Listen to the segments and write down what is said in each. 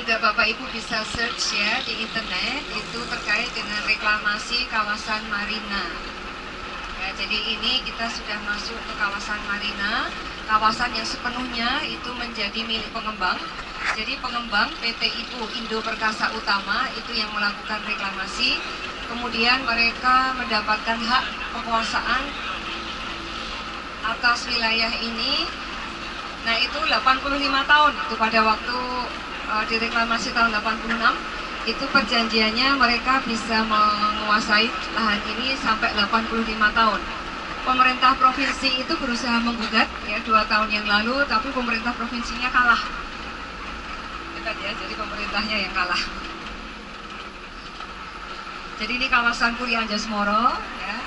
juga Bapak Ibu bisa search ya di internet, itu terkait dengan reklamasi kawasan Marina. Ya, jadi ini kita sudah masuk ke kawasan Marina, kawasan yang sepenuhnya itu menjadi milik pengembang. Jadi pengembang PT IPU Indo Perkasa Utama itu yang melakukan reklamasi. Kemudian mereka mendapatkan hak kekuasaan atas wilayah ini. Nah itu 85 tahun, itu pada waktu direklamasi tahun 86, itu perjanjiannya mereka bisa menguasai lahan ini sampai 85 tahun. Pemerintah provinsi itu berusaha menggugat ya 2 tahun yang lalu, tapi pemerintah provinsinya kalah. Ya, jadi pemerintahnya yang kalah. Jadi ini kawasan Puri Anjasmoro ya.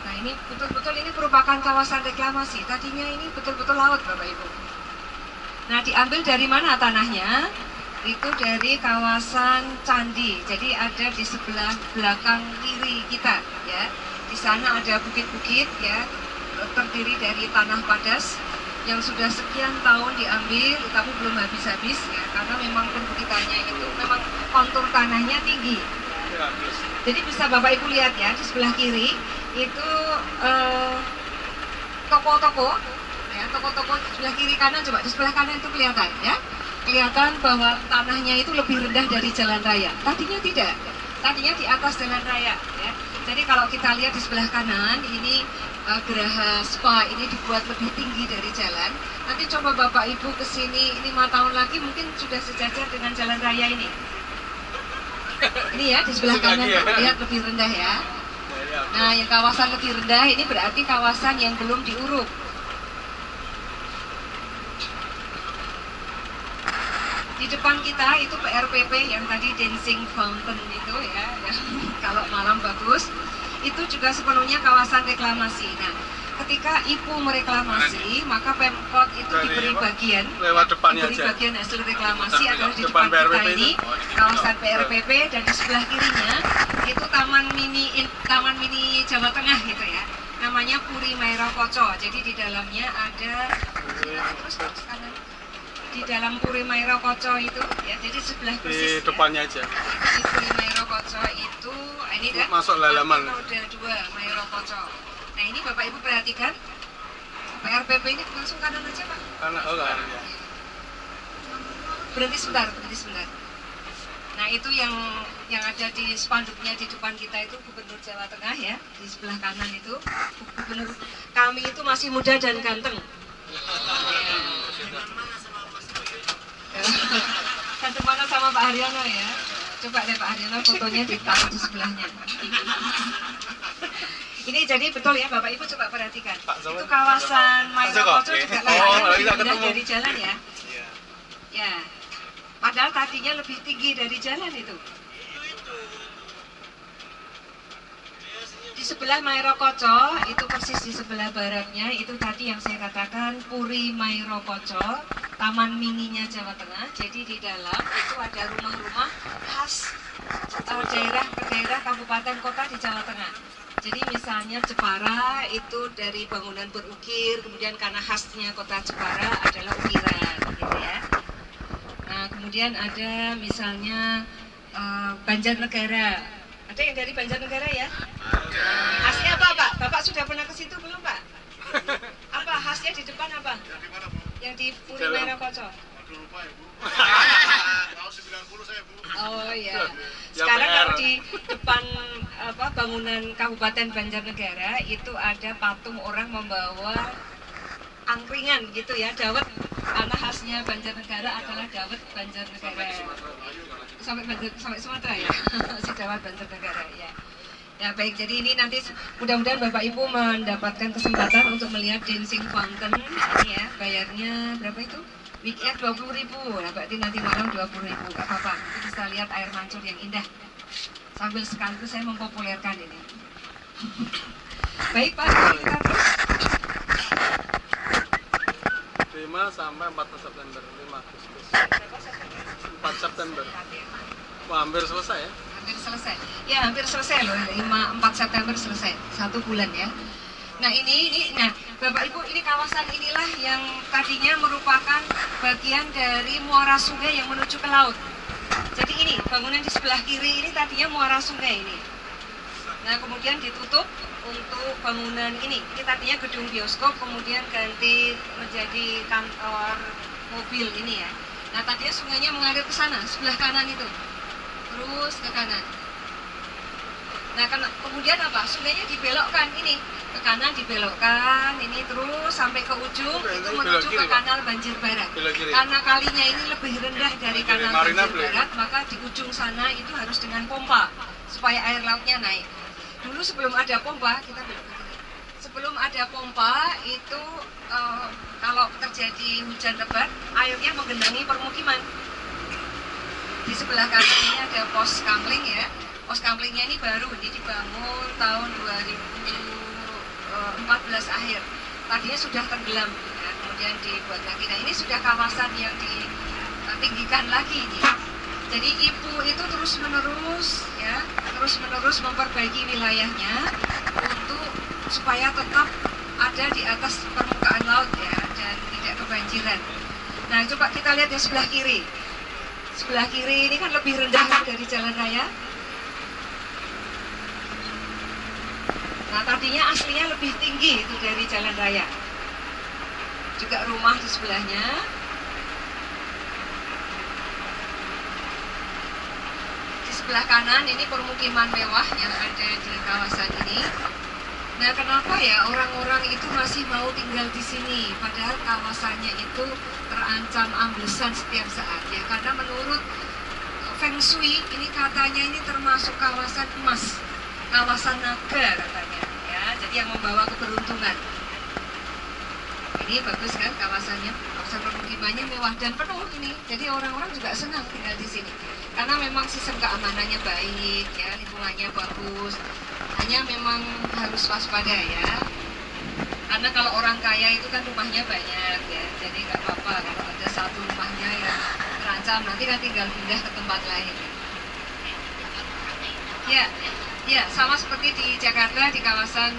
Nah ini betul-betul ini merupakan kawasan reklamasi. Tadinya ini betul-betul laut Bapak Ibu. Nah diambil dari mana tanahnya? Itu dari kawasan Candi. Jadi ada di sebelah belakang kiri kita ya. Di sana ada bukit-bukit ya, terdiri dari tanah padas yang sudah sekian tahun diambil tapi belum habis-habis ya, karena memang perbukitannya itu memang kontur tanahnya tinggi. Jadi bisa Bapak Ibu lihat ya di sebelah kiri itu toko-toko ya, toko-toko sebelah kiri kanan, coba di sebelah kanan itu kelihatan ya, kelihatan bahwa tanahnya itu lebih rendah dari jalan raya. Tadinya tidak, tadinya di atas jalan raya ya. Jadi kalau kita lihat di sebelah kanan ini geraha spa ini dibuat lebih tinggi dari jalan. Nanti coba Bapak Ibu ke sini 5 tahun lagi mungkin sudah sejajar dengan jalan raya ini. Ini ya di sebelah kanan lihat lebih rendah ya. Nah yang kawasan lebih rendah ini berarti kawasan yang belum diuruk. Di depan kita itu PRPP yang tadi Dancing Fountain itu ya, yang kalau malam bagus. Itu juga sepenuhnya kawasan reklamasi. Nah, ketika IPU mereklamasi, maka Pemkot itu diberi bagian, diberi bagian hasil reklamasi adalah di depan kita ini, kawasan PRPP, dan di sebelah kirinya itu Taman Mini Jawa Tengah gitu ya. Namanya Puri Mairo Koco. Jadi di dalamnya ada di dalam Puri Mairo Koco itu ya, jadi sebelah persis di depannya ya, aja. di Puri Mairo Koco itu ini kan masuk halaman roda 2 Mairo Koco. Nah ini Bapak Ibu perhatikan PRPP ini langsung kanan aja Pak. Kanan, oh kanan ya. Berhenti sebentar. Nah itu yang ada di spanduknya di depan kita itu Gubernur Jawa Tengah ya, di sebelah kanan itu Gubernur kami itu masih muda dan ganteng. Ganteng mana sama Pak Haryono ya? Coba deh Pak Haryono fotonya ditaruh di sebelahnya. Ini jadi betul ya Bapak Ibu coba perhatikan. Itu kawasan Mairo Koco juga layaknya lebih rendah dari jalan ya. Ya. Padahal tadinya lebih tinggi dari jalan itu. Di sebelah Mairo Koco, itu persis di sebelah baratnya, itu tadi yang saya katakan Puri Mairo Koco, taman mininya Jawa Tengah. Jadi di dalam itu ada rumah-rumah khas daerah ke daerah kabupaten kota di Jawa Tengah. Jadi misalnya Jepara itu dari bangunan berukir, kemudian karena khasnya kota Jepara adalah ukiran, gitu ya. Nah kemudian ada misalnya Banjarnegara. Ada yang dari Banjarnegara ya? Khasnya apa Pak? Bapak sudah pernah ke situ belum Pak? Apa khasnya di depan apa? Yang di mana Bu? Yang di Puri Mairo Koco. Aduh lupa ya Bu. Tahun 90 saya Bu. Oh iya. Sekarang kalau di depan bangunan Kabupaten Banjarnegara itu ada patung orang membawa angkringan gitu ya, dawet. Karena khasnya Banjarnegara adalah dawet Banjarnegara. Sampai Sumatera ya. Si dawet Banjarnegara ya. Ya baik, jadi ini nanti mudah-mudahan Bapak Ibu mendapatkan kesempatan untuk melihat Dancing Fountain ini ya. Bayarnya berapa itu? Weekend 20.000. Nah, berarti nanti malam 20.000. Gak apa-apa. Nanti bisa lihat air mancur yang indah. Sambil sekaligus saya mempopulerkan ini. Baik Pak, kita terus. 5 sampai 4 September, 5 Agustus. 4 September. Wah, hampir selesai ya? Hampir selesai. Ya, hampir selesai loh. 4 September selesai. 1 bulan ya. Nah, ini nah Bapak Ibu, ini kawasan inilah yang tadinya merupakan bagian dari muara sungai yang menuju ke laut. Jadi ini, bangunan di sebelah kiri ini tadinya muara sungai ini. Nah, kemudian ditutup untuk bangunan ini. Ini tadinya gedung bioskop, kemudian ganti menjadi kantor mobil ini ya. Nah, tadinya sungainya mengalir ke sana, sebelah kanan itu. Terus ke kanan. Nah, kemudian apa? Sungainya dibelokkan ini. Ke kanan dibelokkan, ini terus sampai ke ujung, itu menuju ke kanal Banjir Barat. Karena kalinya ini lebih rendah dari kanal Banjir Barat, maka di ujung sana itu harus dengan pompa, supaya air lautnya naik. Dulu sebelum ada pompa, sebelum ada pompa itu kalau terjadi hujan lebat, airnya menggenangi permukiman. Di sebelah kanan ini ada pos kamling ya. Pos kamlingnya ini baru, ini dibangun tahun 2014 akhir. Tadinya sudah tenggelam, ya, kemudian dibuat lagi. Nah, ini sudah kawasan yang ditinggikan lagi ini. Jadi Ibu itu terus-menerus ya, terus-menerus memperbaiki wilayahnya untuk supaya tetap ada di atas permukaan laut ya, dan tidak kebanjiran. Nah, coba kita lihat yang sebelah kiri. Sebelah kiri ini kan lebih rendah dari jalan raya. Nah, tadinya aslinya lebih tinggi itu dari jalan raya. Juga rumah di sebelahnya. Di sebelah kanan ini permukiman mewah yang ada di kawasan ini. Nah, kenapa ya orang-orang itu masih mau tinggal di sini? Padahal kawasannya itu terancam amblesan setiap saat ya. Karena menurut Feng Shui ini katanya ini termasuk kawasan emas, kawasan naga katanya ya, jadi yang membawa keberuntungan. Ini bagus kan kawasannya, kawasan permukimannya mewah dan penuh ini, jadi orang-orang juga senang tinggal di sini karena memang sistem keamanannya baik ya, lingkungannya bagus. Hanya memang harus waspada ya, karena kalau orang kaya itu kan rumahnya banyak ya, jadi nggak apa-apa kalau ada satu rumahnya yang terancam, nanti kan tinggal pindah ke tempat lain. Ya, ya, sama seperti di Jakarta di kawasan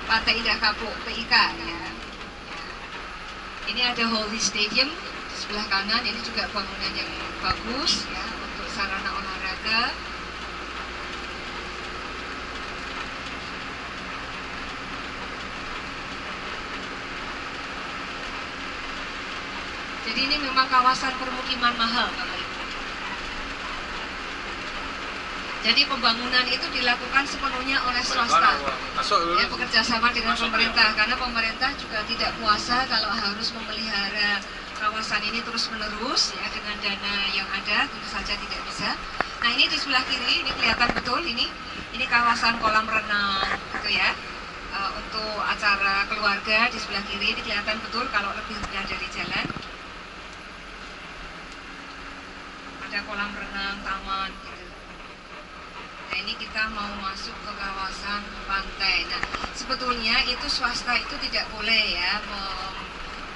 Pantai Indah Kapuk PIK ya. Ini ada Holy Stadium di sebelah kanan, ini juga bangunan yang bagus ya untuk sarana olahraga. Jadi ini memang kawasan permukiman mahal Bapak Ibu. Jadi pembangunan itu dilakukan sepenuhnya oleh swasta, ya, bekerja sama dengan pemerintah, karena pemerintah juga tidak kuasa kalau harus memelihara kawasan ini terus-menerus ya, dengan dana yang ada tentu saja tidak bisa. Nah, ini di sebelah kiri ini kelihatan betul, ini kawasan kolam renang gitu ya, untuk acara keluarga. Di sebelah kiri ini kelihatan betul kalau lebih rendah dari jalan. Ada kolam renang, taman gitu. Nah, ini kita mau masuk ke kawasan pantai. Nah, sebetulnya itu swasta itu tidak boleh ya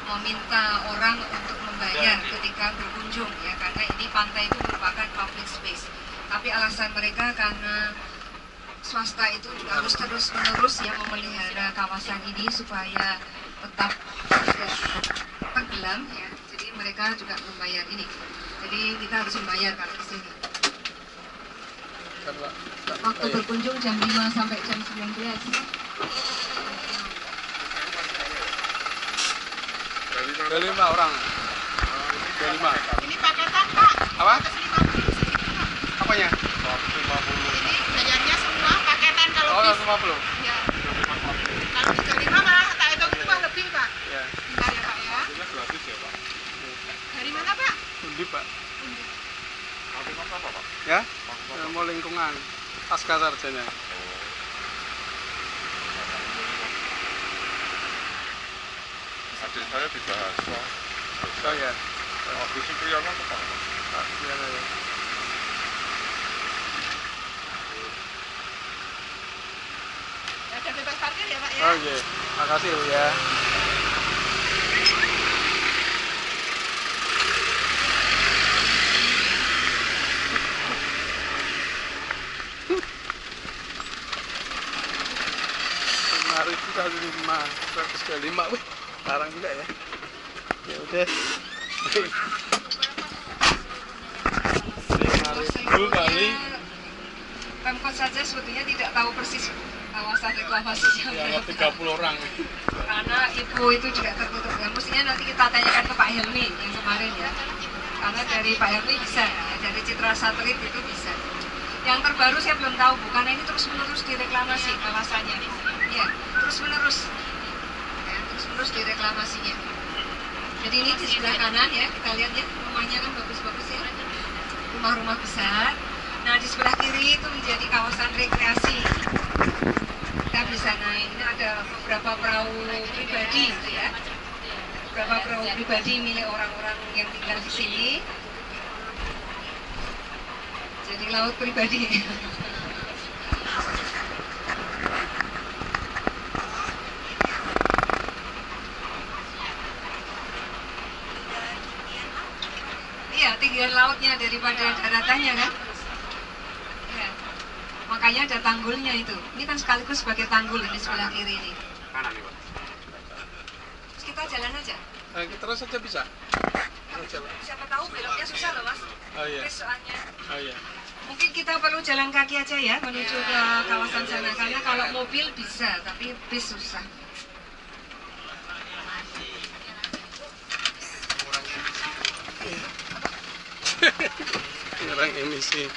meminta orang untuk membayar ketika berkunjung ya, karena ini pantai itu merupakan public space. Tapi alasan mereka karena swasta itu juga harus terus-menerus ya memelihara kawasan ini supaya tetap tidak tenggelam ya. Jadi mereka juga membayar ini. Jadi kita harus membayar kalau di sini. Waktu berkunjung jam 5 sampai jam 19. Dari 5 orang. Dari 5. Ini paketan Pak. Apa? 150. Apanya? 150. Ini bayarnya semua paketan kalau Oh, bis. 150. Ya. Kalau 35 malah tak hitung itu mah lebih Pak. Ya. Bentar ya Pak ya. Ini gratis ya Pak? Dari mana Pak? Undip, Pak. Fakultas apa Pak? Ya? Fakultas Ilmu lingkungan. Pasca sarjana. Adik saya di bahasa. Oh ya. Habis Supriyono ke Pak? Iya, ya. Ada bebas parkir ya Pak ya. Oh iya. Makasih Bu ya. Menarik. 125. Wih, larang juga ya. Ya udah. 5.000 kali. Pemkot saja sebetulnya tidak tahu persis kawasan reklamasinya Ya, berapa. 30 orang. Karena ibu itu juga tertutup. Ya, mestinya nanti kita tanyakan ke Pak Helmi yang kemarin ya. Karena dari Pak Helmi bisa, ya, dari Citra Satelit itu bisa. Yang terbaru saya belum tahu, Bu, karena ini terus-menerus direklamasi kawasannya. Ya, terus-menerus. Ya, terus-menerus direklamasinya. Jadi ini di sebelah kanan ya, kita lihat ya, rumahnya kan bagus-bagus ya. Rumah-rumah besar. Nah, di sebelah kiri itu menjadi kawasan rekreasi. Kita bisa naik, ini ada beberapa perahu pribadi gitu ya. Beberapa perahu pribadi milik orang-orang yang tinggal di sini. Jadi laut pribadi. Iya, tinggian lautnya daripada daratannya kan. Ya. Makanya ada tanggulnya itu. Ini kan sekaligus sebagai tanggul di sebelah kiri ini. Kanan nih, Pak. Terus kita jalan aja. Kita terus saja bisa. Jalan. Siapa tahu beloknya susah loh mas. Oh iya. Bis soalnya. Oh iya. Mungkin kita perlu jalan kaki aja ya menuju ke kawasan sana. Karena kalau mobil bisa, tapi bis susah. Kurang emisi.